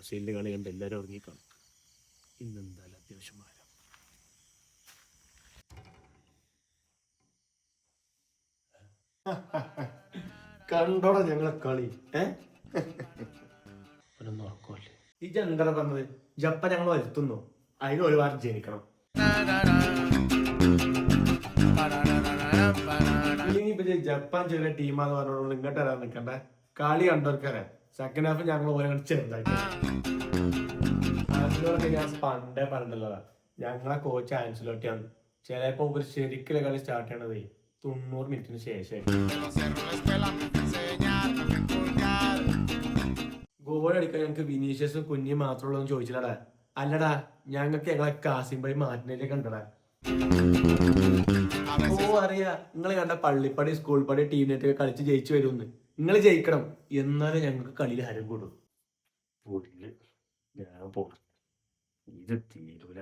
ബ്രസീലിൻ്റെ കളി കണ്ട് എല്ലാവരും ഉറങ്ങിക്കാണും. ഇന്നെന്തായാലും അത്യാവശ്യം വരാം. കണ്ടോടാ ഞങ്ങളെ കളി. അവനൊന്നും ഉറക്കമല്ലേ? ഈ ജനറ പറഞ്ഞത് ജപ്പാൻ ഞങ്ങൾ വരുത്തുന്നു, അതിന് ഒരു വാരം ജനിക്കണം. ഇല്ലെങ്കിൽ ഇപ്പൊ ജപ്പാൻ ചെറിയ ടീമാന്ന് പറഞ്ഞോളൂ, ഇങ്ങോട്ട് വരാൻ നിൽക്കണ്ട. കളി കണ്ടവർക്കറിയാം സെക്കൻഡ് ഹാഫ് ഞങ്ങൾ ഓരോ ചെറുതാക്കി. അതിനോടൊക്കെ ഞാൻ പണ്ടേ പറഞ്ഞിട്ടുള്ളതാ, ഞങ്ങളെ കോച്ച് ആൻസിലോട്ടിയാണ്. ചിലപ്പോ ഒരു ശരിക്കുള്ള കളി സ്റ്റാർട്ട് ചെയ്യണത് 90 മിനിറ്റിന് ശേഷം. ഗോൾ അടിക്കാൻ ഞങ്ങൾക്ക് വിനീഷ്യസും കുഞ്ഞി മാത്രമുള്ളൂ എന്ന് ചോദിച്ചില്ലടാ. അല്ലടാ, ഞങ്ങൾക്ക് ഞങ്ങളെ കാസിം ഭായി മാറ്റിനേലേക്ക് കണ്ടടാ. അറിയാ നിങ്ങൾ കണ്ട പള്ളിപ്പടി സ്കൂൾ പടി ടീമിനായിട്ടൊക്കെ കളിച്ച് ജയിച്ചു വരുമെന്ന്. നിങ്ങൾ ജയിക്കണം, എന്നാലും ഞങ്ങൾക്ക് കളിയിൽ ഹരം കൂടും. ഞാൻ പോകും, ഇത് തീരൂല.